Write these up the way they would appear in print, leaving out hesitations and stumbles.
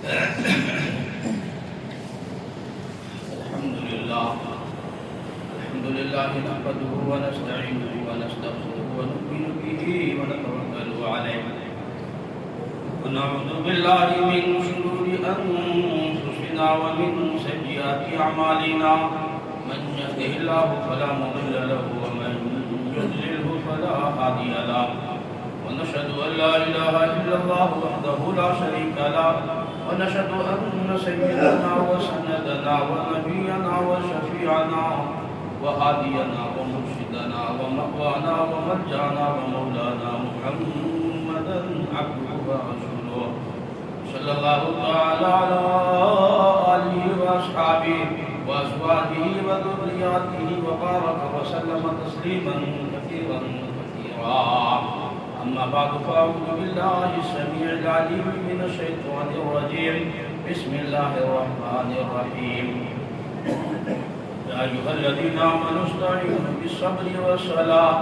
الحمد لله نحمده ونستعينه ونستغفره ونؤمن به ونتوكل عليه ونعوذ بالله من شرور أنفسنا ومن سيئات أعمالنا من يهده الله فلا مضل له ومن يضلله فلا هادي له ونشهد أن لا إله إلا الله وحده لا شريك له ونشهد أن سيدنا وسندنا ونبينا وشفيعنا وهادينا ومرشدنا ومأوانا وملجأنا ومولانا محمدا عبده ورسوله صلى الله تعالى على آله وأصحابه وأزواجه وذرياته وبارك وسلم تسليما كثيرا أما بعد فأعوذ بالله السميع العليم من الشيطان الرجيم بسم الله الرحمن الرحيم يا أيها الذين آمنوا استعينوا بالصبر والصلاة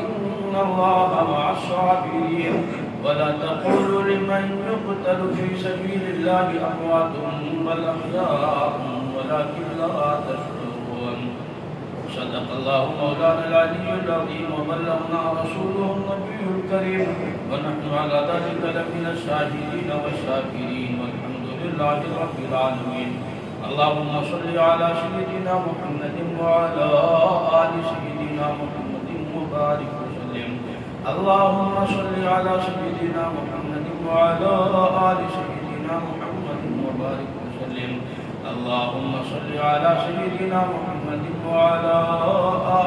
إن الله مع الصابرين ولا تقولوا لمن يقتل في سبيل الله أموات بل أحياء ولكن لا تشعرون صدق الله مولانا العلي العظيم وبلغنا رسوله النبي الكريم ونحن على ذلك لمن الشاهدين والشاكرين والحمد لله رب العالمين اللهم صل على سيدنا محمد وعلى آل سيدنا محمد وبارك وسلم اللهم صل على سيدنا محمد وعلى آل سيدنا محمد وبارك وسلم اللهم صل على سيدنا محمد وعلى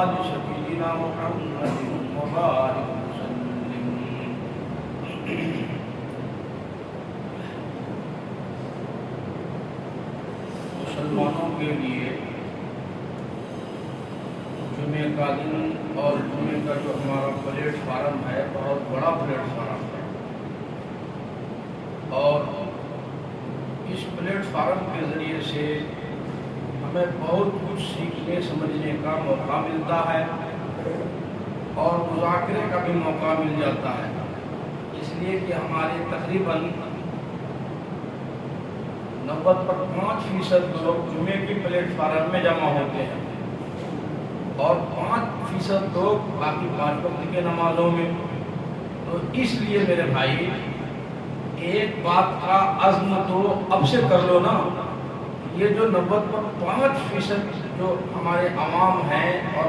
آل سيدنا محمد وبارك وسلم مسلمانوں کے لیے جمعے کا دن اور جمعے کا جو ہمارا پلیٹ فارم ہے بہت بڑا پلیٹ فارم ہے اور اس پلیٹ فارم کے ذریعے سے ہمیں بہت کچھ سیکھنے سمجھنے کا موقع ملتا ہے اور مذاکرے کا بھی موقع مل جاتا ہے اس لیے کہ ہمارے تقریباً 90% لوگ جمعے کی پلیٹ فارم میں جمع ہوتے ہیں اور 5% لوگ باقی 5 وقت کے نمازوں میں. تو اس لیے میرے بھائی ایک بات کا عزم تو اب سے کر لو نا، یہ جو 95% جو ہمارے عوام ہیں اور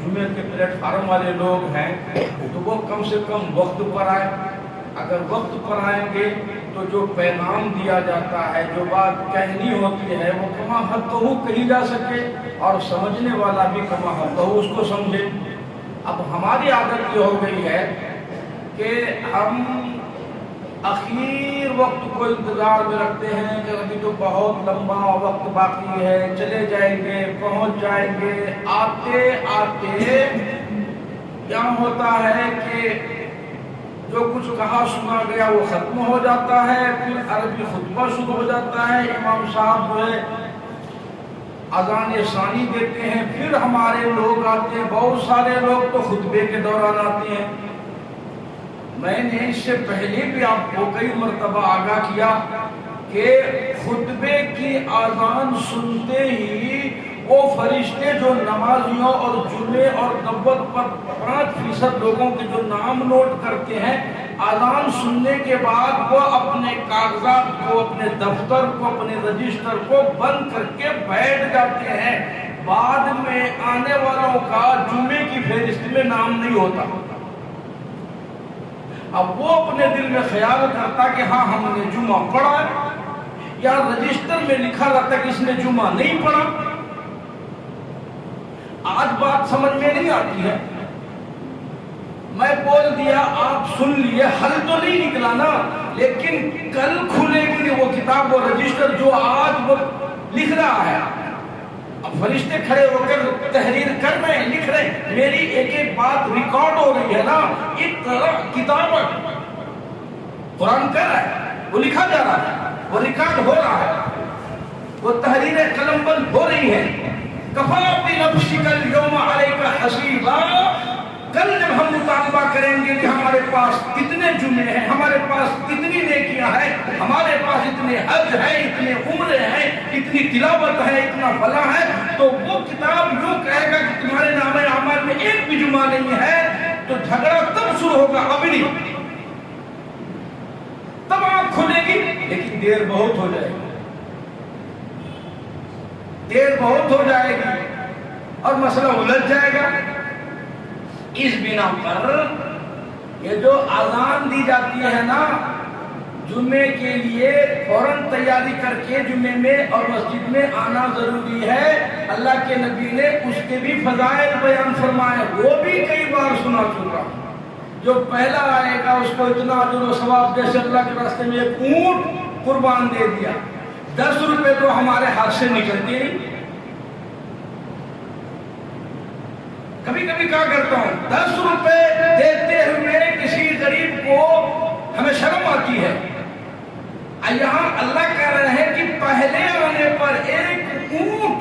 جمعے کے پلیٹ فارم والے لوگ ہیں تو وہ کم سے کم وقت پر آئے. اگر وقت پر آئیں گے تو جو پیغام دیا جاتا ہے، جو بات کہنی ہوتی ہے، وہ کما حقہ کہی جا سکے اور سمجھنے والا بھی کما حقہ اس کو سمجھے. اب ہماری عادت یہ ہو گئی ہے کہ ہم اخیر وقت کو انتظار میں رکھتے ہیں کہ ابھی تو بہت لمبا وقت باقی ہے، چلے جائیں گے، پہنچ جائیں گے. آتے آتے کیا ہوتا ہے کہ جو کچھ کہا سنا گیا وہ ختم ہو جاتا ہے، پھر عربی خطبہ شروع ہو جاتا ہے، امام صاحب جو ہے اذان ثانی دیتے ہیں، پھر ہمارے لوگ آتے ہیں. بہت سارے لوگ تو خطبے کے دوران آتے ہیں. میں نے اس سے پہلے بھی آپ کو کئی مرتبہ آگاہ کیا کہ خطبے کی اذان سنتے ہی وہ فرشتے جو نمازیوں اور جمعے اور 95% لوگوں کے جو نام نوٹ کرتے ہیں، اذان سننے کے بعد وہ اپنے کاغذات کو، اپنے دفتر کو، اپنے رجسٹر کو بند کر کے بیٹھ جاتے ہیں. بعد میں آنے والوں کا جمعے کی فہرست میں نام نہیں ہوتا. اب وہ اپنے دل میں خیال کرتا کہ ہاں ہم نے جمعہ پڑھا ہے، یا رجسٹر میں لکھا رہتا کہ اس نے جمعہ نہیں پڑھا. آج بات سمجھ میں نہیں آتی ہے. میں بول دیا، آپ سن لیے، حل تو نہیں نکلا نا، لیکن کل کھلے گی وہ کتاب و رجسٹر جو آج وہ لکھ رہا ہے. اب فرشتے کھڑے ہو کر تحریر کر رہے ہیں، لکھ رہے ہیں، میری ایک ایک بات ریکارڈ ہو رہی ہے نا. کتاب قرآن کر رہا ہے، وہ لکھا جا رہا ہے، وہ ریکارڈ ہو رہا ہے، وہ تحریریں قلم بند ہو رہی ہیں. کفا بنفسک اليوم علیک حسیبا. کل جب ہم مطالبہ کریں گے کہ ہمارے پاس کتنے جمعے ہیں، ہمارے پاس کتنی نیکیاں ہیں، ہمارے پاس اتنے حج ہیں، اتنی تلاوت ہے، اتنا فلاں ہے، تو وہ کتاب یوں کہے گا کہ تمہارے نامہ اعمال میں ایک بھی جمعہ نہیں ہے، تو جھگڑا تب شروع ہوگا، اب نہیں، تب آنکھ کھلے گی، لیکن دیر بہت ہو جائے گی، دیر بہت ہو جائے گی اور مسئلہ الجھ جائے گا۔ اس بنا پر یہ جو اذان دی جاتی ہے نا جمعے کے لیے، فوراً تیاری کر کے جمعے میں اور مسجد میں آنا ضروری ہے۔ اللہ کے نبی نے اس کے بھی فضائل بیان فرمائے، وہ بھی کئی بار سنا چکا۔ جو پہلا آئے گا اس کو اتنا اجر و ثواب جیسے اللہ کے راستے میں ایک اونٹ قربان دے دیا۔ 10 روپے تو ہمارے ہاتھ سے نکلتے نہیں، کبھی کبھی کہا کرتا ہوں 10 روپے دیتے ہوئے کسی غریب کو ہمیں شرم آتی ہے۔ یہاں اللہ کہہ رہے ہیں کہ پہلے آنے پر ایک اونٹ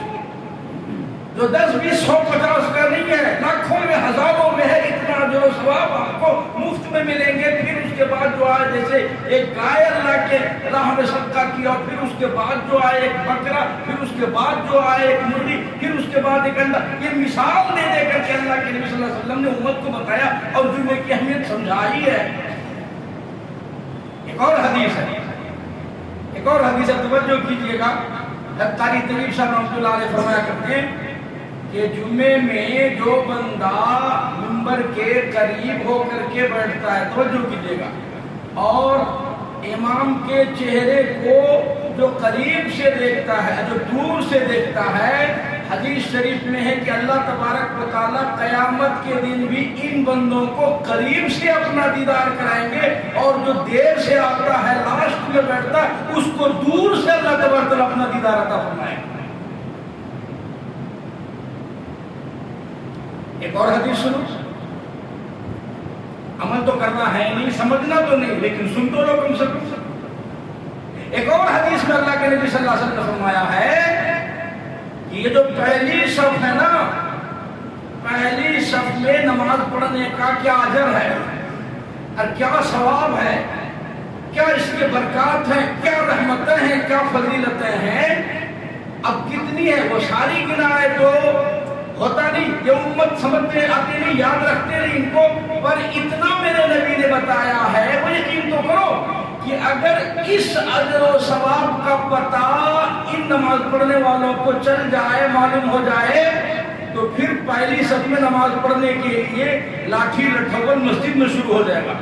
جو 10 20 100 50 کا نہیں ہے، لاکھوں میں ہزاروں میں ہے، اتنا جو ثواب آپ کو مفت میں ملیں گے۔ پھر اس کے بعد جو آئے جیسے ایک گائے اللہ کے راہ میں صدقہ کیا، اور پھر اس کے بعد جو آئے ایک بکرا، پھر اس کے بعد جو آئے ایک مرغی، پھر اس کے بعد ایک انڈا، یہ مثال دے دے کر کے اللہ کے نبی صلی اللہ علیہ وسلم نے امت کو بتایا اور جمعے کی اہمیت سمجھائی ہے۔ ایک اور حدیث ہے، ایک اور حدیث ہے، توجہ کیجئے گا۔ قاری طبیب صاحب رحمۃ اللہ علیہ فرمایا کرتے ہیں کہ جمعے میں جو بندہ منبر کے قریب ہو کر کے بیٹھتا ہے، توجہ کیجئے گا، اور امام کے چہرے کو جو قریب سے دیکھتا ہے، جو دور سے دیکھتا ہے، حدیث شریف میں ہے کہ اللہ تبارک و تعالیٰ قیامت کے دن بھی ان بندوں کو قریب سے اپنا دیدار کرائیں گے، اور جو دیر سے آتا ہے لاسٹ میں بیٹھتا ہے اس کو دور سے اللہ تبارک و تعالیٰ اپنا دیدار عطا فرمائیں گے۔ ایک اور حدیث سنو، عمل تو کرنا ہے نہیں، سمجھنا تو نہیں، لیکن سن تو لو کم سے کم۔ ایک اور حدیث میں اللہ کے نبی صلی اللہ علیہ وسلم نے فرمایا ہے کہ یہ جو پہلی صف ہے نا، پہلی صف میں نماز پڑھنے کا کیا اجر ہے اور کیا ثواب ہے، کیا اس کے برکات ہیں، کیا رحمتیں ہیں، کیا فضیلتیں ہیں، اب کتنی ہے وہ ساری گنائے تو ہوتا نہیں، یہ امت سمجھتے آتے نہیں، یاد رکھتے نہیں ان کو، پر اتنا میرے نبی نے بتایا ہے، وہ یقین تو کرو کہ اگر اس اجر و ثواب کا پتہ ان نماز پڑھنے والوں کو چل جائے، معلوم ہو جائے، تو پھر پہلی صف میں نماز پڑھنے کے لیے لاٹھی لٹھول مسجد میں شروع ہو جائے گا۔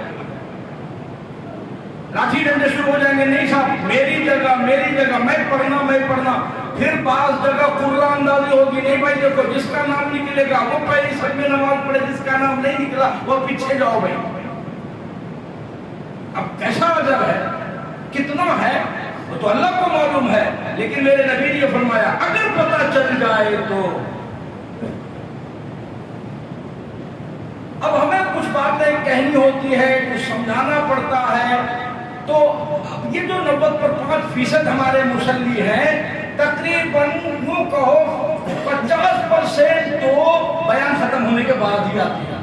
لاٹھی ڈنڈے شروع ہو جائیں گے، نہیں صاحب میری جگہ میری جگہ، میں پڑھنا۔ پھر بعض جگہ قرآن اندازی ہوگی، نہیں بھائی دیکھو جس کا نام نکلے گا وہ پہلی صف میں نماز پڑھے، جس کا نام نہیں نکلا وہ پیچھے جاؤ بھائی۔ اب کیسا اجر ہے، کتنا ہے، وہ تو اللہ کو معلوم ہے، لیکن میرے نبی نے فرمایا اگر پتہ چل جائے تو۔ اب ہمیں کچھ باتیں کہنی ہوتی ہے، کچھ سمجھانا پڑتا ہے، تو یہ جو 90% ہمارے مصلی ہیں، تقریباً یوں کہو 50% تو بیان ختم ہونے کے بعد ہی آتی ہے۔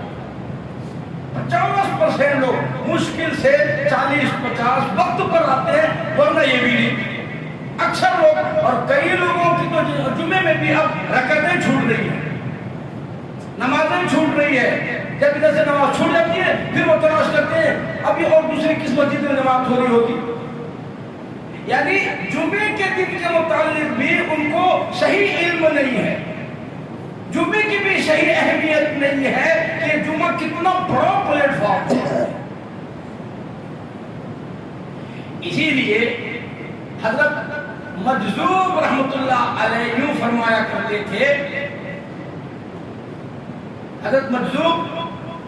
50% لوگ مشکل سے 40-50 وقت پر آتے ہیں، ورنہ یہ بھی نہیں۔ اکثر لوگ، اور کئی لوگوں کی تو جمعے میں بھی اب رکعتیں چھوٹ رہی ہیں، نمازیں چھوٹ رہی ہے، جب ادھر سے نماز چھوٹ جاتی ہے پھر وہ تلاش کرتے ہیں ابھی اور دوسری کس مسجد میں نماز ہو رہی ہوگی۔ یعنی جمعے کے دن کے متعلق بھی ان کو صحیح علم نہیں ہے، جمعے کی بھی صحیح اہمیت نہیں ہے کہ جمعہ کتنا بڑا پلیٹ فارم ہے۔ اسی لیے حضرت مجذوب رحمت اللہ علیہ یوں فرمایا کرتے تھے، حضرت مجذوب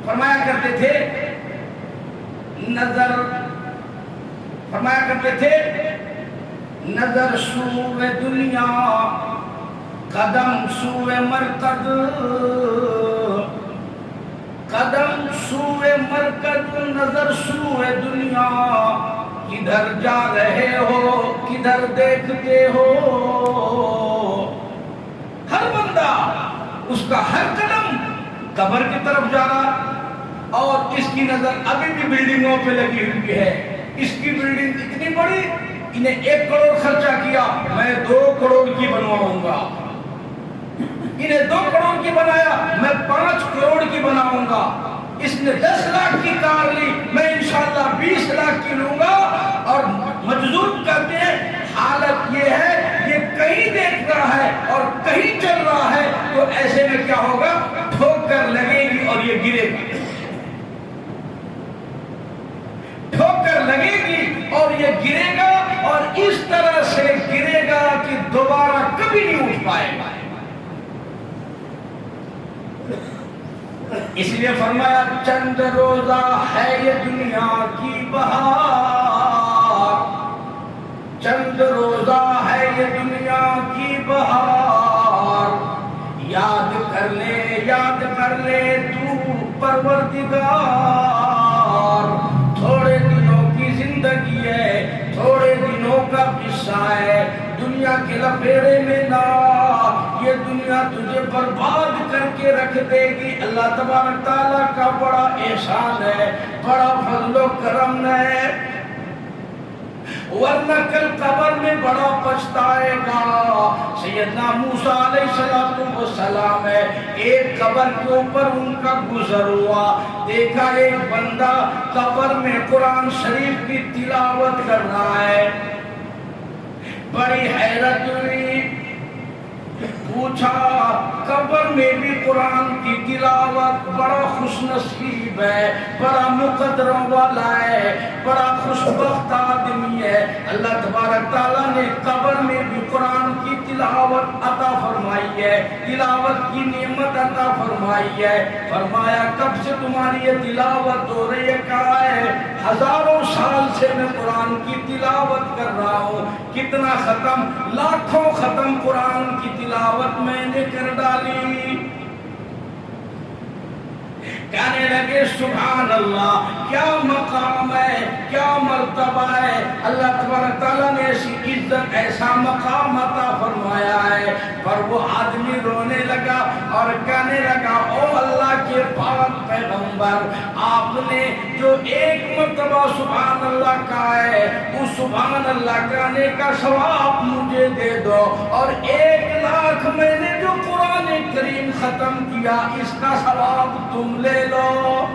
فرمایا کرتے تھے، نظر سوئے دنیا قدم سوئے مرکز، قدم سوئے مرکز نظر سوئے دنیا، کدھر جا رہے ہو کدھر دیکھتے ہو۔ ہر بندہ اس کا ہر قدم قبر کی طرف جا رہا، اور اس کی نظر ابھی بھی بلڈنگوں پہ لگی ہوئی ہے، اس کی بلڈنگ اتنی بڑی انہیں 1 کروڑ خرچہ کیا، میں 2 کروڑ کی بنواؤں گا، انہیں 2 کروڑ کی بنایا، میں 5 کروڑ کی بناؤں گا، اس نے 10 لاکھ کی کار لی، میں انشاءاللہ 20 لاکھ کی لوں گا۔ اور مجذوب کہتے ہیں حالت یہ ہے، یہ کہیں دیکھ رہا ہے اور کہیں چل رہا ہے، تو ایسے میں کیا ہوگا؟ ٹھوکر لگے گی اور یہ گرے گا، ٹھوکر لگے گی اور یہ گرے گا، اور اس طرح سے گرے گا کہ دوبارہ کبھی نہیں اٹھ پائے گا۔ اس لیے فرمایا چند روزہ ہے یہ دنیا کی بہار، چند روزہ ہے یہ دنیا کی بہار، یاد کر لے تو پروردگار، تھوڑے دنوں کی زندگی ہے، تھوڑے دنوں کا قصہ ہے، دنیا کے لپیڑے میں نہ، یہ دنیا تجھے برباد کر کے رکھ دے گی۔ اللہ تبارک تعالیٰ کا بڑا احسان ہے، بڑا فضل و کرم ہے، ورنہ کل قبر میں بڑا پچھتائے گا۔ سیدنا موسیٰ علیہ السلام ہے، ایک قبر کے اوپر ان کا گزر ہوا، دیکھا ایک بندہ قبر میں قرآن شریف کی تلاوت کر رہا ہے، بڑی حیرت ہوئی، پوچھا قبر میں بھی قرآن کی تلاوت، بڑا خوش نصیب ہے، بڑا مقدروں والا ہے، بڑا خوشبخت آدمی ہے، اللہ تبارک تعالیٰ نے قبر میں بھی قرآن کی تلاوت عطا فرمائی ہے، تلاوت کی نعمت عطا فرمائی ہے۔ فرمایا کب سے تمہاری یہ تلاوت ہو رہی ہے؟ کہا ہے ہزاروں سال سے میں قرآن کی تلاوت کر رہا ہوں، کتنا ختم، لاکھوں ختم قرآن کی تلاوت میں نے کر ڈالی۔ کہنے لگے سبحان اللہ، کیا مقام ہے، کیا مرتبہ ہے، اللہ تبارک تعالیٰ نے ایسی عزت، ایسا مقام عطا فرمایا ہے۔ پر وہ آدمی رونے لگا اور کہنے لگا او اللہ کے پاک پیغمبر، آپ نے جو 1 مرتبہ سبحان اللہ کہا ہے، اس سبحان اللہ کہنے کا ثواب مجھے دے دو، اور 1 لاکھ میں نے جو قرآن کریم ختم کیا اس کا ثواب تم لے لو،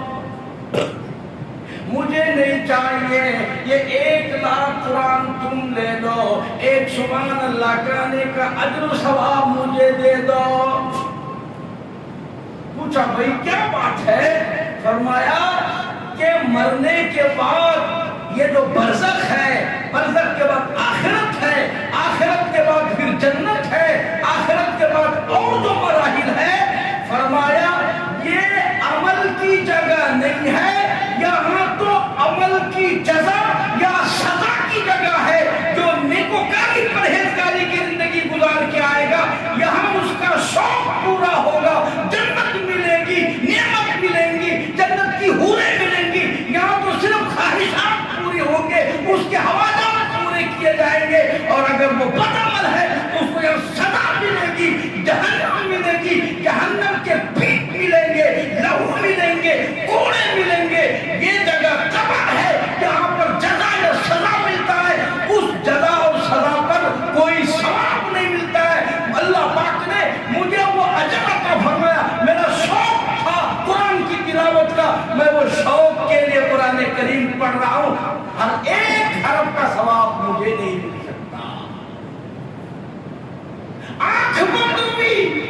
مجھے نہیں چاہیے، یہ 1 لاکھ قرآن تم لے لو، 1 سبحان اللہ کہنے کا اجر و ثواب مجھے دے دو۔ پوچھا بھائی کیا بات ہے؟ فرمایا کہ مرنے کے بعد یہ جو برزخ ہے، برزخ کے بعد آخرت ہے، آخرت کے بعد پھر جنت ہے، آخرت کے بعد اور جو مراحل ہے، فرمایا یہ عمل کی جگہ نہیں ہے، یہاں تو عمل کی جزا یا سزا کی جگہ ہے۔ جو نیکوکاری پرہیزگاری کی زندگی گزار کے آئے گا، یہاں اس کا شوق پورا ہوگا، جنت ملے گی، نعمت ملیں گی، جنت کی حوریں ملیں گی، یہاں تو صرف خواہشات پوری ہوں گے، اس کے حوالات پورے کیے جائیں گے، اور اگر وہ بدعمل ہے تو اس کو یہاں سزا ملے گی، جہنم ملے گی، جہنم کے پیٹ ملیں گے، لہو ملیں گے، کوڑے ملیں گے۔ یہ جگہ قبر ہے جہاں پر جزا یا سزا ملتا ہے، اس جزا اور سزا پر کوئی ثواب نہیں ملتا ہے۔ اللہ پاک نے مجھے وہ اجر عطا فرمایا، میرا شوق تھا قرآن کی تلاوت کا، میں وہ شوق کے لیے قرآن کریم پڑھ رہا ہوں، ہر 1 حرف کا ثواب مجھے نہیں مل سکتا۔ آنکھ بند ہوئی،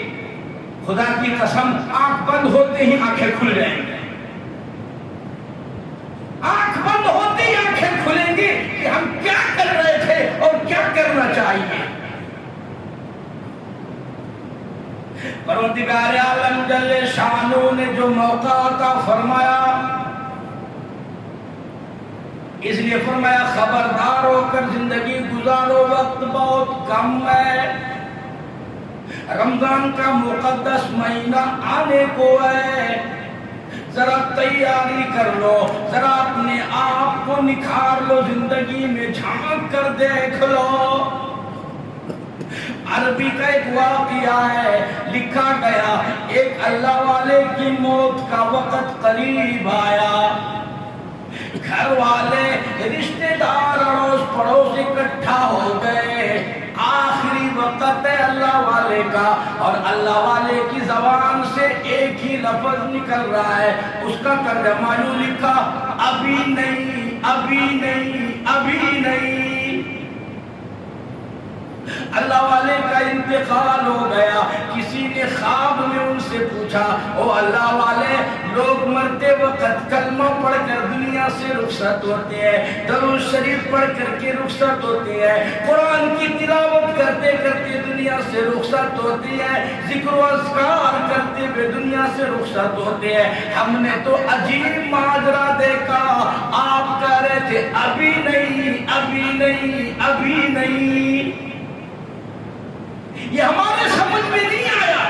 خدا کی قسم آنکھ بند ہوتے ہی آنکھیں کھل جائیں گی، آنکھ بند ہوتے ہی آنکھیں کھلیں گی کہ ہم کیا کر رہے تھے اور کیا کرنا چاہیے۔ پروردگار عالم جل شانہ نے جو موقع عطا فرمایا، اس لیے فرمایا خبردار ہو کر زندگی گزارو، وقت بہت کم ہے، رمضان کا مقدس مہینہ آنے کو ہے، ذرا تیاری کر لو، ذرا اپنے آپ کو نکھار لو، زندگی میں جھانک کر دیکھ لو۔ عربی کا ایک واقعہ ہے، لکھا گیا ایک اللہ والے کی موت کا وقت قریب آیا، گھر والے رشتے دار اڑوس پڑوس اکٹھا ہو گئے، آخری وقت ہے اللہ والے کا، اور اللہ والے کی زبان سے ایک ہی لفظ نکل رہا ہے، اس کا ترجمہ یوں لکھا، ابھی نہیں، ابھی نہیں، ابھی نہیں۔ اللہ والے کا انتقال ہو گیا۔ کسی نے خواب میں ان سے پوچھا، او اللہ والے، لوگ مرتے وقت کلمہ پڑھ کر دنیا سے رخصت ہوتے ہیں، درود شریف پڑھ کر کے رخصت ہوتے ہیں، قرآن کی تلاوت کرتے کرتے دنیا سے رخصت ہوتے ہیں، ذکر و اذکار کرتے ہوئے دنیا سے رخصت ہوتے ہیں۔ ہم نے تو عجیب ماجرا دیکھا، آپ کہہ رہے تھے ابھی نہیں، ابھی نہیں، ابھی نہیں۔ یہ ہمارے سمجھ میں نہیں آیا۔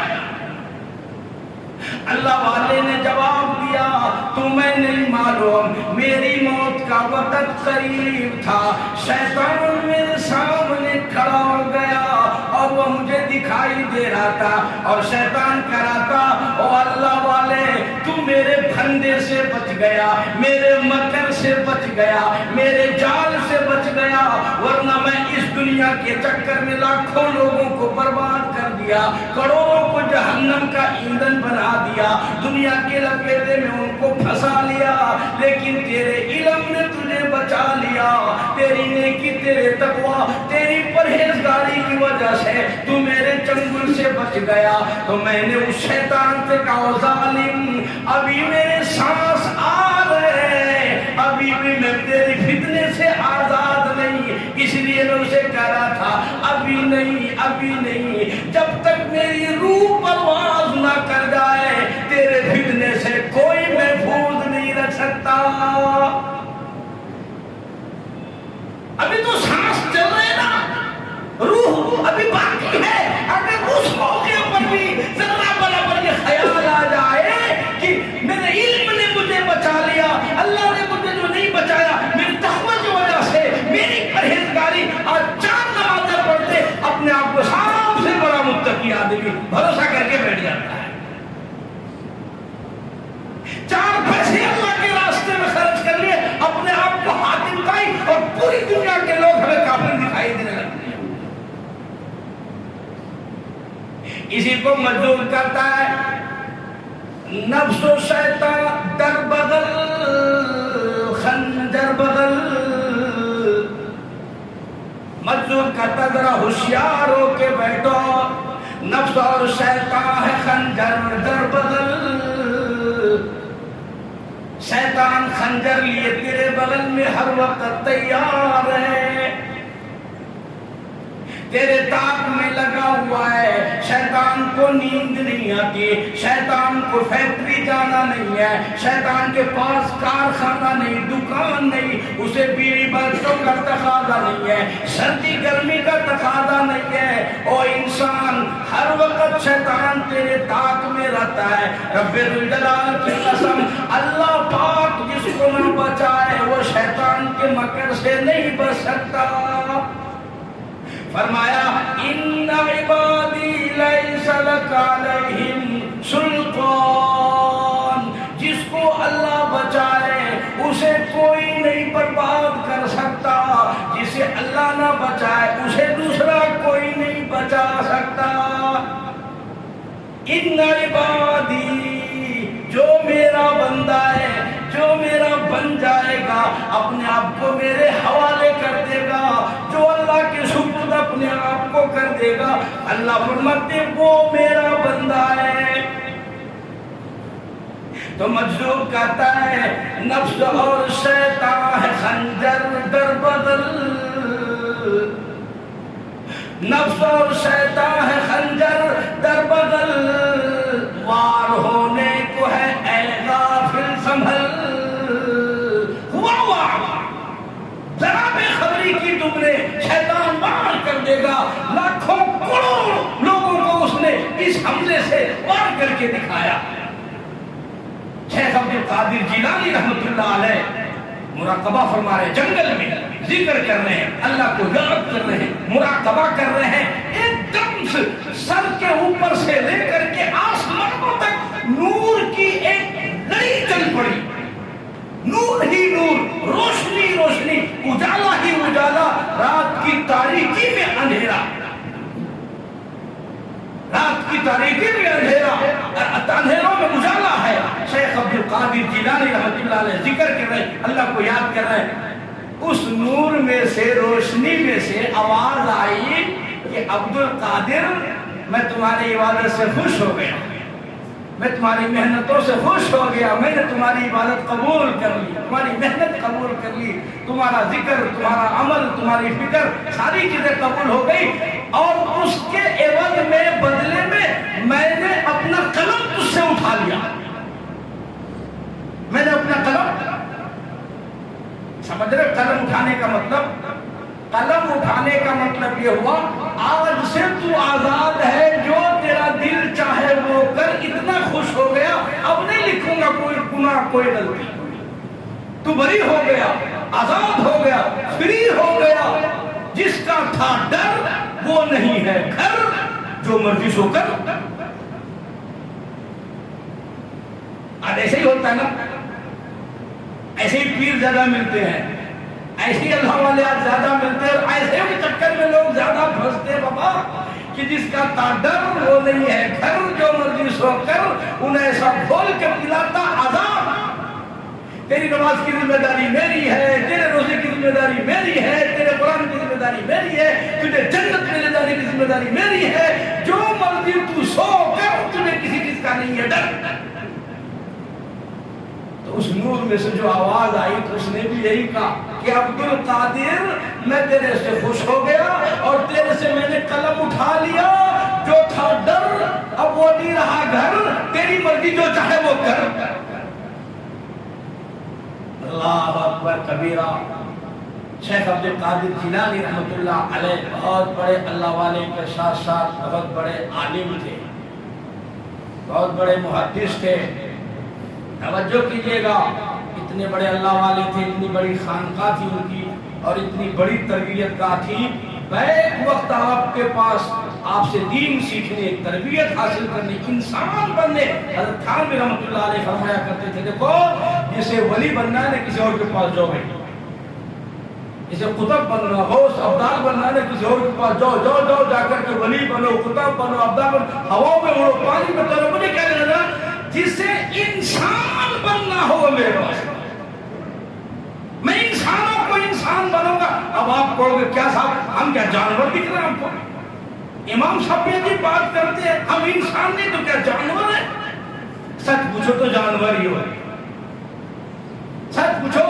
اللہ والے نے جواب دیا، تمہیں نہیں معلوم، میری موت کا وقت قریب تھا، شیطان میرے سامنے کھڑا ہو گیا اور وہ مجھے دکھائی دے رہا تھا، اور شیطان کہہ رہا تھا، او اللہ والے، تو میرے پھندے سے بچ گیا، میرے مکر سے بچ گیا، میرے جال سے بچ گیا، ورنہ میں اس دنیا کے چکر میں لاکھوں لوگوں کو برباد کر دیا، کروڑوں کو جہنم کا ایندھن بنا دیا، دنیا کے لپیٹے میں ان کو پھنسا لیا، لیکن تیرے علم نے تجھے بچا لیا، تیری نیکی، تیرے تقوی، تیری پرہیزگاری کی وجہ سے تو میرے چنگل سے بچ گیا۔ تو میں نے اس شیطان سے کہا، ظالم، ابھی میرے سانس آ رہے، ابھی بھی میں تیری فتنے سے آزاد نہیں، اس لیے میں اسے کہہ رہا تھا ابھی نہیں، ابھی نہیں، جب تک میری روح پرواز نہ کر جائے تیرے فتنے سے کوئی محفوظ نہیں رکھ سکتا۔ ابھی تو سانس چل رہے نا، روح ابھی باقی ہے، اگر اس موقع پر بھی ذرا برابر یہ خیال آ جائے کہ میرے علم نے مجھے بچا لیا، اللہ نے مجھے جو نہیں بچایا میری تقوی کی وجہ سے، میری پرہیزگاری، آج 4 نمازیں پڑھتے اپنے آپ کو سب سے بڑا متقی آدمی بھروسہ کر کے بیٹھ جاتا ہے، 4 پیسے اللہ کے راستے میں خرچ کر لیے اپنے آپ کو حاکم پائی، اور پوری دنیا کے لوگ ہمیں کافر دکھائی دینے لگتے ہیں۔ اسی کو مجبور کرتا ہے نفس و شیطان، در بغل خنجر بغل، مجبور کرتا ذرا ہوشیار ہو کے بیٹھو، نفس اور شیطان ہے خنجر در بغل، شیطان خنجر لیے تیرے بغل میں ہر وقت تیار ہے، تیرے تاک میں لگا ہوا ہے، شیطان کو نیند نہیں آتی، شیطان کو فیکٹری جانا نہیں ہے، شیطان کے پاس کارخانہ نہیں، دکان نہیں، اسے بیوی بچوں کا تقاضا نہیں ہے، سردی گرمی کا تقاضا نہیں ہے، او انسان، ہر وقت شیطان تیرے تاک میں رہتا ہے۔ رب الجلال کی قسم، اللہ پاک جس کو نہ بچائے وہ شیطان کے مکر سے نہیں بچ سکتا۔ فرمایا ان عبادی لیس لک علیہم سلطان، جس کو اللہ بچائے اسے کوئی نہیں برباد کر سکتا، جسے اللہ نہ بچائے اسے دوسرا کوئی نہیں بچا سکتا۔ ان عبادی، جو میرا بندہ ہے، جو میرا بن جائے گا، اپنے آپ کو میرے حوالے کر دے گا، جو اللہ کے سپرد اپنے آپ کو کر دے گا، اللہ فرماتے وہ میرا بندہ ہے۔ تو مجذوب کہتا ہے نفس اور شیطان ہے خنجر در بدل، نفس اور شیطان ہے خنجر در بدل، وار ہونے کو ہے اے غافل سنبھل۔ ہوا ذرا بے خبری کی تم نے، شیطان وار کر دے گا، لاکھوں کروڑوں لوگوں کو اس نے اس حملے سے وار کر کے دکھایا۔ شیخ عبد القادر جیلانی رحمت اللہ علیہ مراقبہ فرما رہے، جنگل میں ذکر کر رہے ہیں، اللہ کو یاد کر رہے ہیں، مراقبہ کر رہے ہیں، ایک دم سر کے اوپر سے لے کر کے آسمانوں تک نور کی ایک لڑی چل پڑی، نور ہی نور، رات کی تاریکی میں اندھیرا، رات کی تاریکی میں اندھیرا، اندھیروں میں اجالا ہے۔ شیخ عبد القادر جیلانی رحمۃ اللہ علیہ ذکر کر رہے ہیں، اللہ کو یاد کر رہے ہیں، اس نور میں سے، روشنی میں سے آواز آئی کہ عبد القادر میں تمہاری عبادت سے خوش ہو گیا، میں تمہاری محنتوں سے خوش ہو گیا، میں نے تمہاری عبادت قبول کر لی، تمہاری محنت قبول کر لی، تمہارا ذکر، تمہارا عمل، تمہاری فکر، ساری چیزیں قبول ہو گئی، اور اس کے عوض میں، بدلے میں نے اپنا قلم تجھ سے اٹھا لیا، میں نے اپنا قلم، سمجھ رہے قلم اٹھانے کا مطلب؟ قلم اٹھانے کا مطلب یہ ہوا آج سے تو آزاد ہے، جو تیرا دل چاہے وہ کر، اتنا خوش ہو گیا اب نہیں لکھوں گا کوئی گناہ، کوئی غلطی، تو بری ہو گیا، آزاد ہو گیا، فری ہو گیا، جس کا تھا ڈر وہ نہیں ہے گھر، جو مرضی سو کر۔ آج ایسے ہی ہوتا ہے نا، ایسے ہی پیر زیادہ ملتے ہیں، ایسے ہی اللہ والے آج زیادہ ملتے ہیں، اور ایسے ہی چکر میں لوگ زیادہ پھنستے ہیں بابا، کہ جس کا تا ڈر وہ نہیں ہے گھر، جو مرضی سو کر، انہیں ایسا کھول کے پلاتا عذاب۔ تیری نماز کی ذمہ داری میری ہے، تیرے روزے کی ذمہ داری میری ہے، تیرے قرآن کی ذمہ داری میری ہے، تجھے جنت میں لے جانے کی ذمہ داری میری ہے، جو مرضی تو سو کر، تجھے کسی چیز کا نہیں ہے ڈر۔ تو اس نور میں سے جو آواز آئی تو اس نے بھی یہی کہا کہ عبد القادر میں تیرے سے خوش ہو گیا، اور تیرے سے میں نے قلم اٹھا لیا، جو تھا ڈر اب وہ نہیں رہا گھر، تیری مرضی جو چاہے وہ کر۔ اللہ اکبر کبیرہ۔ شیخ عبد القادر جیلانی رحمۃ اللہ علیہ بہت بڑے اللہ والے کے ساتھ ساتھ بہت بڑے عالم تھے، بہت بڑے محدث تھے۔ توجہ کیجئے گا، اتنے بڑے اللہ والے تھے، اتنی بڑی خانقاہ تھی ان کی، اور اتنی بڑی تربیت گاہ تھی، بیک وقت آپ کے پاس آپ سے دین سیکھنے، تربیت حاصل کرنے، انسان بننے۔ حضرت تھانوی رحمۃ اللہ علیہ فرمایا کرتے تھے، دیکھو جسے ولی بننا ہے کسی اور کے پاس جاؤ بھائی، جسے قطب بننا ہو، ابدال بننا ہے کسی اور کے پاس جاؤ، جاؤ جاؤ جا کر کے ولی بنو، قطب بنو، ابدال بنو، ہوا میں اڑو، پانی میں تیرو، مجھے کیا لینا؟ جسے انسان بننا ہو میرے پاس، میں انسانوں کو انسان بنوں گا۔ اب آپ کہو گے کیا صاحب ہم کیا جانور دکھ رہے ہیں ہم کو؟ امام صاحب یہ بات کرتے ہیں ہم انسان نہیں تو کیا جانور ہیں؟ سچ پوچھو تو جانور ہی ہو، سچ پوچھو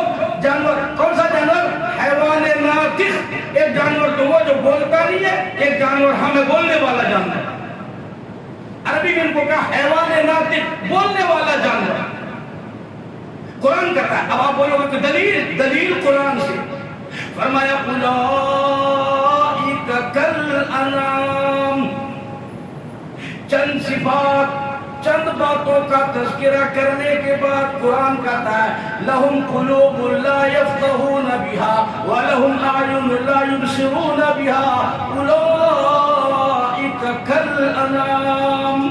جانور کون سا جانور؟ حیوان ناطق۔ ایک جانور تو وہ جو بولتا نہیں ہے، ایک جانور ہمیں بولنے والا جانور ہے۔ عربی میں ان کو کہا حیوان ناطق، بولنے والا جانور۔ قرآن کہتا ہے، اب آپ بولو گے کہ دلیل قرآن سے فرمایا اولئک کالانعام۔ چند صفات، چند باتوں کا تذکرہ کرنے کے بعد قرآن کہتا ہے لہم قلوب لا یفقہون بہا ولہم اعین لا یبصرون بہا اولئک کالانعام۔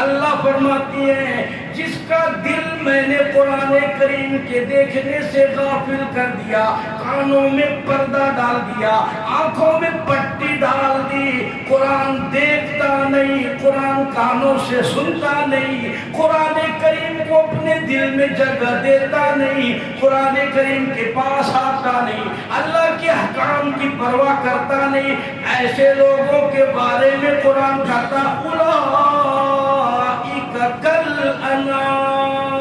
اللہ فرماتی ہے جس کا دل میں نے قرآن کریم کے دیکھنے سے غافل کر دیا، کانوں میں پردہ ڈال دیا، آنکھوں میں پٹی ڈال دی، قرآن دیکھتا نہیں، قرآن کانوں سے سنتا نہیں، قرآن کریم کو اپنے دل میں جگہ دیتا نہیں، قرآن کریم کے پاس آتا نہیں، اللہ کے احکام کی پرواہ کرتا نہیں، ایسے لوگوں کے بارے میں قرآن کہتا کالانعام،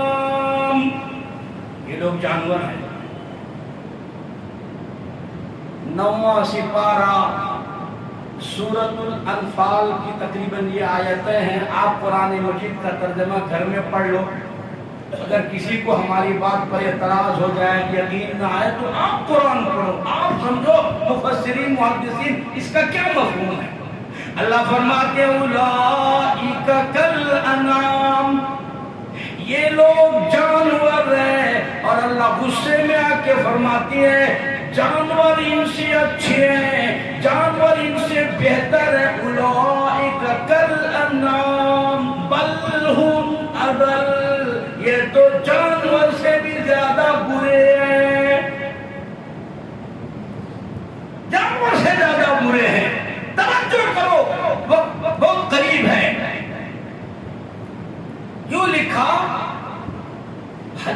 یہ لوگ جانور ہیں۔ 9واں سپارہ سورۃ الانفال کی تقریباً یہ آیتیں ہیں۔ آپ قرآن مجید کا ترجمہ گھر میں پڑھ لو، اگر کسی کو ہماری بات پر اعتراض ہو جائے، یقین نہ آئے تو آپ قرآن پڑھو، آپ سمجھو مفسرین محدثین اس کا کیا مفہوم ہے۔ اللہ فرماتے ہیں اولئک کالانعام، یہ لوگ جانور ہیں، اور اللہ غصے میں آ کے فرماتی ہے جانور ان سے اچھے ہیں، جانور ان سے بہتر ہے۔ اولئک کالانعام بل ہم اضل، یہ تو جانور سے بھی زیادہ برے ہیں۔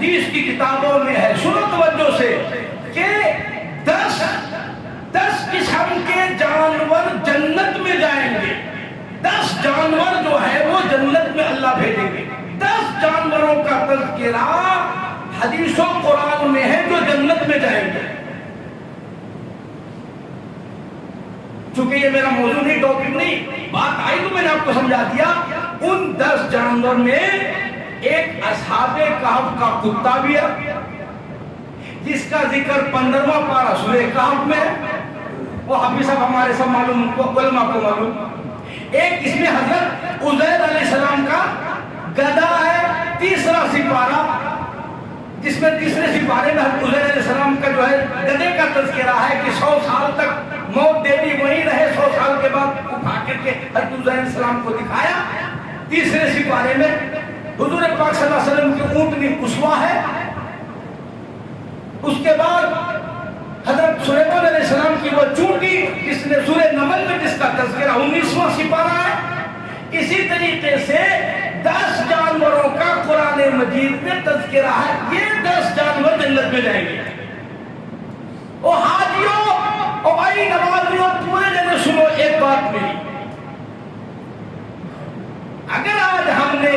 حدیث کی کتابوں میں ہے، سنو توجہ سے، کہ 10 قسم کے جانور جنت میں جائیں گے. 10 جانور جو ہے وہ جنت میں اللہ بھیجیں گے. 10 جانوروں کا تذکرہ حدیث و قرآن میں ہے جو جنت میں جائیں گے. چونکہ یہ میرا موضوع نہیں، ٹاپک نہیں، بات آئی تو میں نے آپ کو سمجھا دیا. ان 10 جانور میں ایک اصحاب کہف کا کتا بھی ہے، جس کا ذکر 15واں پارہ سورہ کہف میں ہے. وہ حافظ صاحب ہمارے سب معلوم، علماء کو معلوم. ایک اس میں حضرت عزیر علیہ السلام کا گدھا ہے، تیسرا سپارہ، جس میں تیسرے سپارے میں حضرت عزیر علیہ السلام کا جو ہے گدھے کا تذکرہ ہے کہ 100 سال تک موت دے دی، وہیں رہے. 100 سال کے بعد اٹھا کر کے حضرت عزیر علیہ السلام کو دکھایا. تیسرے سپارے میں حضور پاک صلی اللہ علیہ وسلم کی اونٹنی اسوا ہے. اس کے بعد حضرت سلیمان علیہ السلام کی وہ چونٹی، جس نے سورہ نمل میں جس کا تذکرہ 19واں سپارہ ہے. اسی طریقے سے 10 جانوروں کا قرآن مجید میں تذکرہ ہے. یہ 10 جانور جنت میں جائیں گے. او حاجیوں، او بھائی نمازیوں، پورے جنے سنو ایک بات میری. اگر آج ہم نے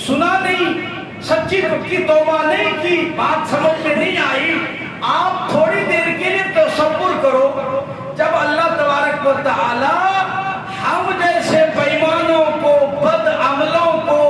سنا نہیں، سچی پکی توبہ نہیں کی، بات سمجھ میں نہیں آئی، آپ تھوڑی دیر کے لیے تصور کرو جب اللہ تبارک و تعالی ہم جیسے بےایمانوں کو، بد عملوں کو،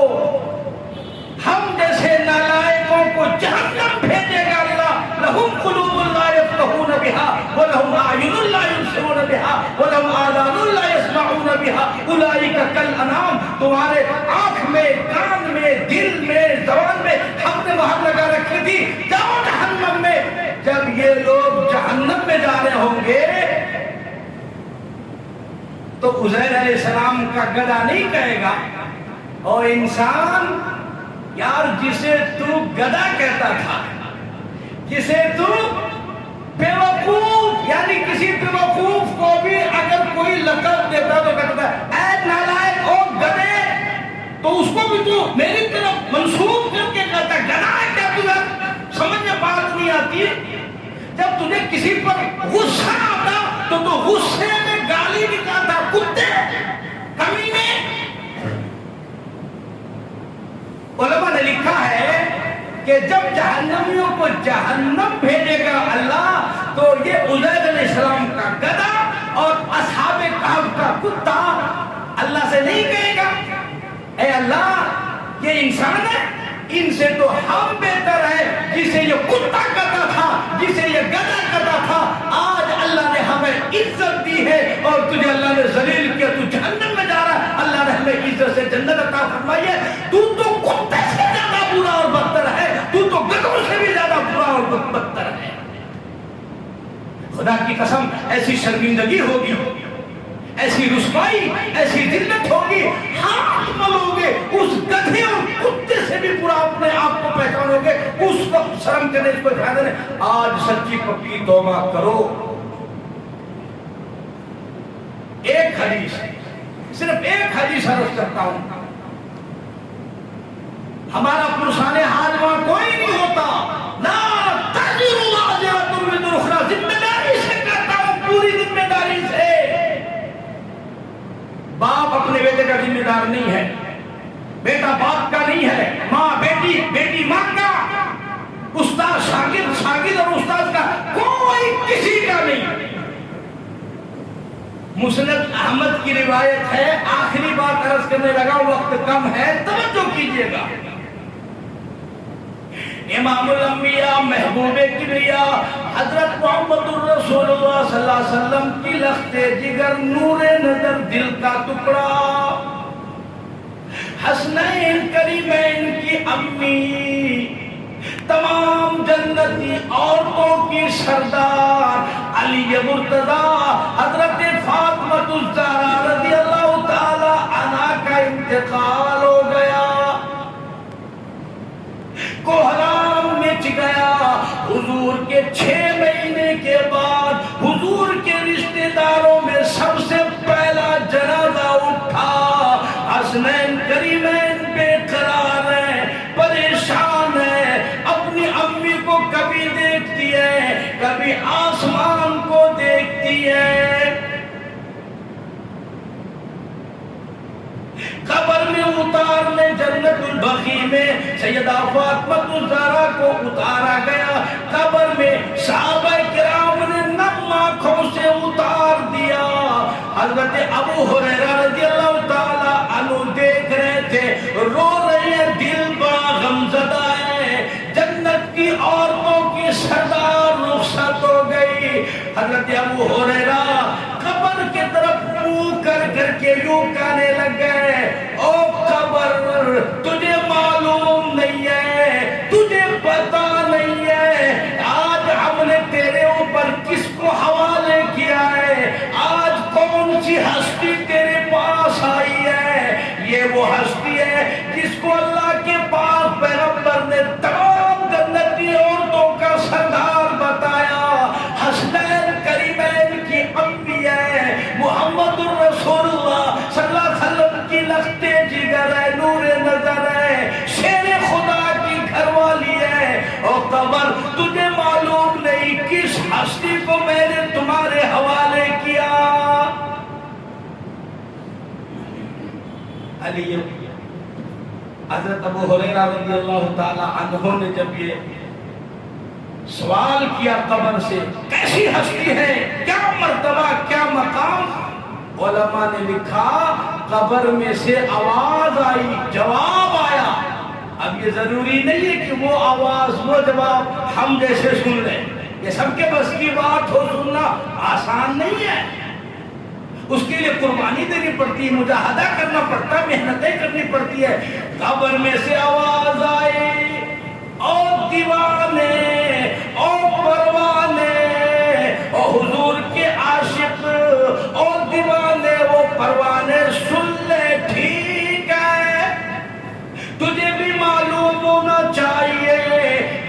ہم جیسے نالائقوں کو جہنم بھیجے گا. اللہ لہم قلوب لا یفقہون بہا ولہم اعین لا یبصرون بہا ولہم آذان لا یسمعون بہا اولئک کالانعام. تمہارے آنکھ میں، کان میں، دل میں، زبان میں ہم نے مہر لگا رکھی تھی، جاؤ جہنم میں. جب یہ لوگ جہنم میں جا رہے ہوں گے تو عزیر علیہ السلام کا گدھا نہیں کہے گا اور انسان، یار جسے تو گدھا کہتا تھا، جسے تو بیوقوف، یعنی کسی بیوقوف کو بھی اگر کوئی لقب دیتا تو کہتا ہے اے نالائق او گدھے، تو اس کو بھی تو میری طرف منسوب کر کے کہتا ہے گدھا ہے. کیا تجھے سمجھ میں بات نہیں آتی؟ جب تجھے کسی پر غصہ آتا تو غصے میں گالی نکالتا، کتے، کمینے. علماء نے لکھا ہے کہ جب جہنمیوں کو جہنم بھیجے گا اللہ، تو یہ عزیر علیہ السلام کا گدھا اور اصحاب کہف کا کتا اللہ سے نہیں کہے گا اے اللہ یہ انسان ہے، ان سے تو ہم بہتر ہے. جسے یہ کتا کہتا تھا، جسے یہ گدھا کہتا تھا، آج اللہ نے ہمیں عزت دی ہے اور تجھے اللہ نے ذلیل کیا، تو جہنم میں جا رہا ہے. اللہ نے ہمیں عزت سے جنت عطا فرمائی ہے. تو کتے سے زیادہ برا اور بدتر ہے، تو گدھوں سے بھی زیادہ برا اور بدتر ہے. خدا کی قسم ایسی شرمندگی ہوگی، ایسی رسوائی، ایسی ذلت ہوگی، ہاتھ ملوگے اس گدھے اور کتے سے بھی برا اپنے آپ کو پہچانو گے. اس وقت شرم کرنے سے کوئی فائدہ نہیں. آج سچی پکی توبہ کرو. ایک حدیث، صرف ایک حدیث عرض کرتا ہوں. ہمارا پرسان حال وہاں کوئی نہیں ہوتا. لا تزر وازرۃ وزر اخری، ذمہ داری سے کہتا ہوں، پوری ذمہ داری سے. باپ اپنے بیٹے کا ذمہ دار نہیں ہے، بیٹا باپ کا نہیں ہے، ماں بیٹی، بیٹی ماں کا، استاد شاگرد، شاگرد اور استاد کا، کوئی کسی کا نہیں. مسند احمد کی روایت ہے. آخری بات عرض کرنے لگا، وقت کم ہے، توجہ کیجئے گا. امام الانبیاء، محبوب کبریا، حضرت محمد الرسول اللہ صلی اللہ علیہ وسلم کی لخت جگر، نور نظر، دل کا ٹکڑا، حسنین کریمین کی امی، تمام جنتی عورتوں کی سردار، علی مرتضیٰ، حضرت فاطمہ الزہرا رضی اللہ تعالی عنہا کا انتقال ہو گیا. کوہرام مچ گیا. حضور کے 6 مہینے کے بعد حضور کے رشتہ داروں میں سب سے پہلا جنازہ اٹھا. حسنین کریمین بے قرار ہیں، پریشان ہیں، ہستی ہے. قبر میں اتارنے جنت البقیع میں سیدہ فاطمہ الزہرا کو اتارا گیا. قبر میں صحابہ کرام نے نم آنکھوں سے اتار دیا. حضرت ابو ہریرہ رضی اللہ تعالی عنہ دیکھ رہے تھے، رو رہے ہیں، دل بڑا غمزدہ ہے. جنت کی عورتوں کی سردار رخصت ہو گئی. حضرت ابو ہریرہ قبر کی طرف منہ کر کے یوں کہنے لگ گئے، او قبر تجھے معلوم نہیں ہے، تجھے پتا نہیں ہے آج ہم نے تیرے اوپر کس کو حوالے کیا ہے، آج کون سی ہستی تیرے پاس آئی ہے. یہ وہ ہستی ہے جس کو اللہ کے پاک پیغمبر نے تمام جنتی عورتوں کا سردار بتایا. حسنین کریمین کی امی ہے، محمد الرسول اللہ صلی اللہ علیہ وسلم کی لخت جگر ہے، نور نظر ہے، شیر خدا کی گھر والی ہے. اور قبر تجھے معلوم نہیں کس ہستی کو میں نے تمہارے حوالے کیا. علی حضرت ابو ہریرہ رضی اللہ تعالی عنہ نے جب یہ سوال کیا قبر سے، کیسی ہستی ہے، کیا مرتبہ، کیا مقام، علماء نے لکھا قبر میں سے آواز آئی، جواب آیا. اب یہ ضروری نہیں ہے کہ وہ آواز وہ جواب ہم جیسے سن لیں، یہ سب کے بس کی بات ہو، سننا آسان نہیں ہے. اس کے لیے قربانی دینی پڑتی ہے، مجاہدہ کرنا پڑتا ہے، محنتیں کرنی پڑتی ہے. قبر میں سے آواز آئی، او دیوانے، او پروانے، او حضور کے عاشق، او دیوانے، او پروانے، سن لے ٹھیک ہے، تجھے بھی معلوم ہونا چاہیے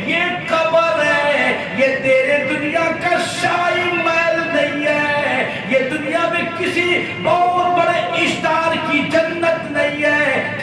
یہ قبر ہے، یہ تیرے دنیا کا شاہی محل نہیں ہے، یہ دنیا میں کسی بہت بڑے اشتہار کی جنت نہیں ہے،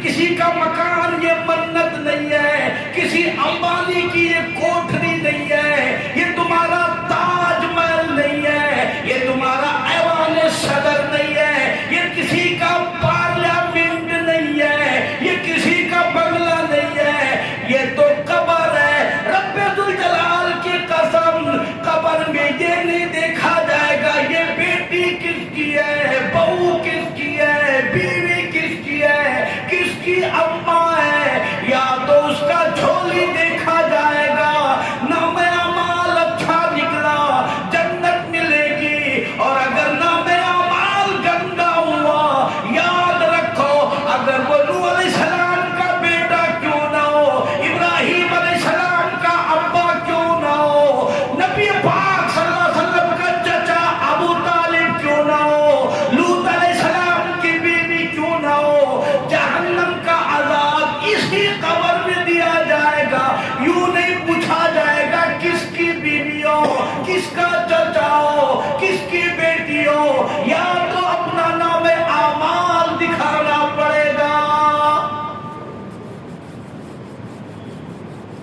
کسی کا مکان یہ منت نہیں ہے، کسی امبانی کی یہ کوٹھری نہیں ہے، یہ تمہارا تاج محل نہیں ہے، یہ تمہارا ایوان صدر نہیں ہے، یہ کسی کا پارلیمنٹ نہیں ہے، یہ کسی کا بنگلہ نہیں ہے، یہ تو قبر ہے. رب ذوالجلال کی قسم، قبر میں یہ نہیں دیکھا جائے گا یہ بیٹی کس کی ہے، بہو کس کی ہے، بیوی کس کی ہے، کس کی اماں ہے، یا تو اس کا جھولی دیکھا جائے گا. نام اعمال اچھا نکلا جنت ملے گی، اور اگر نام اعمال گندا ہوا یاد رکھو اگر وہ نوح علیہ السلام کا بیٹا کیوں نہ ہو، ابراہیم علیہ السلام کا ابا کیوں نہ ہو، نبی پاک صلی اللہ علیہ وسلم کا چچا ابو طالب کیوں نہ ہو، لوط علیہ السلام کی بیوی کیوں نہ ہو، جہنم کا عذاب اسی قبر میں دیا جائے گا. یوں نہیں پوچھا جائے گا کس کی بیوی ہو، کس کا چچا ہو، کس کی بیٹی ہو، یا تو اپنا نام اعمال دکھانا پڑے گا.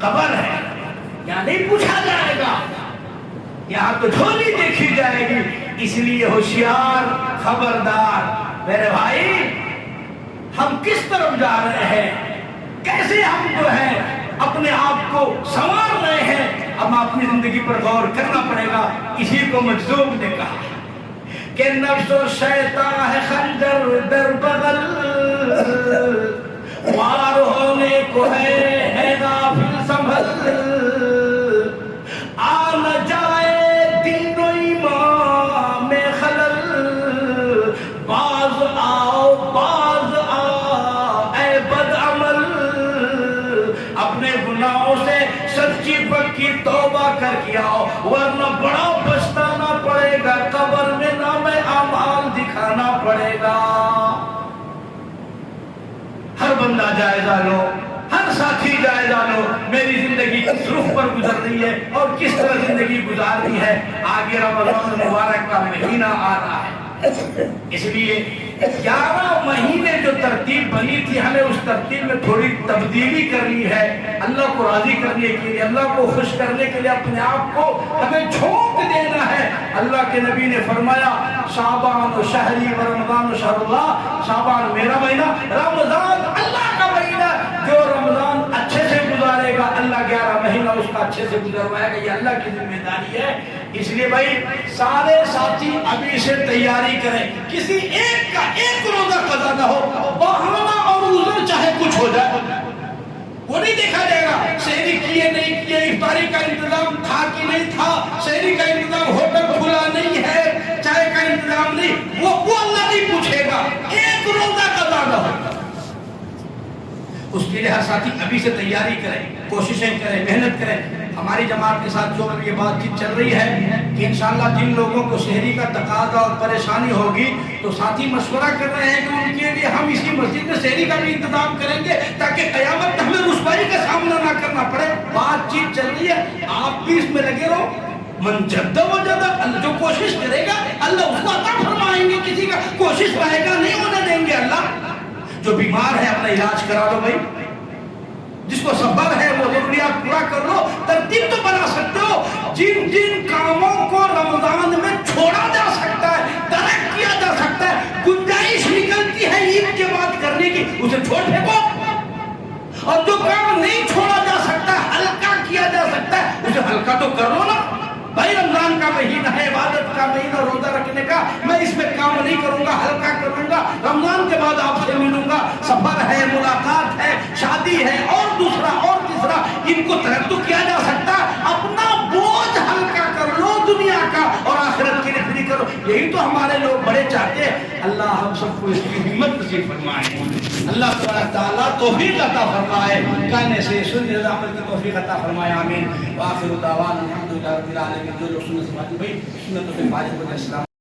قبر ہے یہاں نہیں پوچھا جائے گا، یہاں تو جھولی دیکھی جائے گی. اس لیے ہوشیار، خبردار میرے بھائی، ہم کس طرف جا رہے ہیں، کیسے ہم جو ہے اپنے آپ کو سنوار رہے ہیں، ہم اپنی زندگی پر غور کرنا پڑے گا. اسی کو مجذوب نے کہا کہ نفس و شیطان ہے خنجر در بغل، وار ہونے کو ہے غافل سنبھل، آ نہ جائے دین و ایمان میں خلل، باز آ اے بد عمل، اپنے گناہوں سے سچی پکی توبہ کر کے آؤ، ورنہ بڑا پچھتانا پڑے گا، قبر میں نام اعمال دکھانا پڑے گا. ہر بندہ جائزہ لو، ہر ساتھی جائزہ لو، میری زندگی کس رخ پر گزر رہی ہے اور کس طرح زندگی گزارنی ہے. آگے رمضان المبارک کا مہینہ آ رہا ہے، اس لیے 11 مہینے جو ترتیب بنی تھی ہمیں اس ترتیب میں تھوڑی تبدیلی کرنی ہے، اللہ کو راضی کرنے کے لیے، اللہ کو خوش کرنے کے لیے اپنے آپ کو ہمیں جھونک دینا ہے۔ اللہ کے نبی نے فرمایا شعبان و شہری و رمضان و شہر اللہ، شعبان میرا مہینہ، رمضان اللہ کا مہینہ، جو رمضان اچھے سے گزارے گا اللہ 11 مہینہ اس کا اچھے سے گزروائے گا، یہ اللہ کی ذمہ داری ہے۔ اس لیے بھائی سارے ساتھی ابھی سے تیاری کریں، کسی ایک کا ایک روزہ قضا نہ ہو، بہانہ اور عذر چاہے کچھ ہو جائے وہ نہیں دیکھا جائے گا، سحری کیے نہیں کیے، افطاری کا انتظام تھا کہ نہیں تھا، سحری کا انتظام ہوٹل کھلا نہیں ہے، چائے کا انتظام نہیں، وہ اللہ نہیں پوچھے گا، ایک روزہ قضا نہ ہو۔ اس کے لیے ہر ساتھی ابھی سے تیاری کریں، کوششیں کریں، محنت کریں۔ ہماری جماعت کے ساتھ جو یہ بات چیت چل رہی ہے کہ انشاءاللہ جن لوگوں کو شہری کا تقاضا اور پریشانی ہوگی تو ساتھی مشورہ کر رہے ہیں کہ ان کے لیے ہم اسی مسجد میں شہری کا بھی انتظام کریں گے تاکہ قیامت میں ہمیں رسوائی کا سامنا نہ کرنا پڑے۔ بات چیت چل رہی ہے، آپ بھی اس میں لگے رہو۔ من جد و جد، جو کوشش کرے گا اللہ اس کو عطا فرمائیں گے، کسی کا کوشش پائے گا نہیں ہونے دیں گے اللہ۔ جو بیمار ہے اپنا علاج کرا لو بھائی، جس کو صبر ہے وہ ضروریات پورا کر لو۔ ترتیب تو بنا سکتے ہو، جن جن کاموں کو رمضان میں چھوڑا جا سکتا ہے، ترک کیا جا سکتا ہے، گنجائش نکلتی ہے عید کے بعد کرنے کی، اسے چھوڑ پھینکو۔ اور جو کام نہیں چھوڑا جا سکتا، ہلکا کیا جا سکتا ہے، اسے ہلکا تو کر لو نا بھائی۔ رمضان کا مہینہ ہے، عبادت کا مہینہ، روزہ رکھنے کا، میں اس میں کام نہیں کروں گا، ہلکا کروں گا۔ رمضان کے بعد آپ سے ملوں گا، سفر ہے، ملاقات ہے، شادی ہے، اور دوسرا اور تیسرا، ان کو ترک تو کیا جا سکتا ہے۔ اپنا بوجھ ہلکا کر لو دنیا کا اور آخرت کے لیے فری کرو۔ یہی تو ہمارے لوگ بڑے چاہتے ہیں۔ اللہ ہم سب کو اس کی ہمت نصیب فرمائے، اللہ تبارک تعالیٰ توفیق عطا فرمائے، کہنے سے سننے عمل کی توفیق عطا فرمائے، آمین۔ وآخر دعوانا الحمدللہ رب العالمین۔ جو لوگ سنت سے بھائی سنتوں سے فارغ ہو جائے، السلام